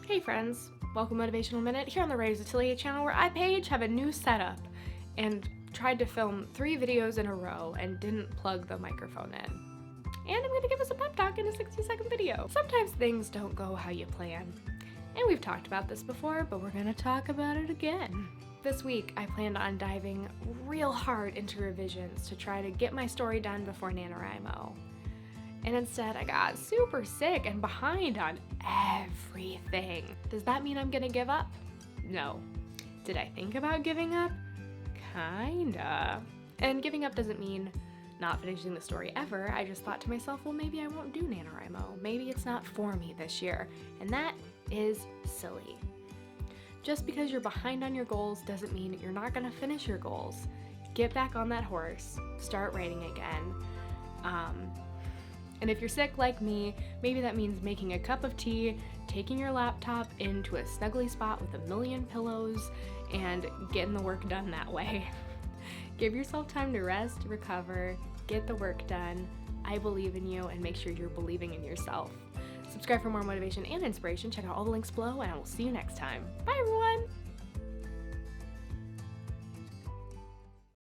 Hey friends, welcome Motivational Minute here on the Atelier channel where I, Paige, have a new setup and tried to film 3 videos in a row and didn't plug the microphone in. And I'm gonna give us a pep talk in a 60-second video. Sometimes things don't go how you plan. And we've talked about this before, but we're gonna talk about it again. This week, I planned on diving real hard into revisions to try to get my story done before NaNoWriMo. And instead, I got super sick and behind on everything. Does that mean I'm gonna give up? No. Did I think about giving up? Kinda. And giving up doesn't mean not finishing the story ever. I just thought to myself, well, maybe I won't do NaNoWriMo. Maybe it's not for me this year. And that is silly. Just because you're behind on your goals doesn't mean you're not gonna finish your goals. Get back on that horse. Start writing again. And if you're sick like me, maybe that means making a cup of tea, taking your laptop into a snuggly spot with a million pillows, and getting the work done that way. Give yourself time to rest, recover, get the work done. I believe in you, and make sure you're believing in yourself. Subscribe for more motivation and inspiration. Check out all the links below, and I will see you next time. Bye, everyone!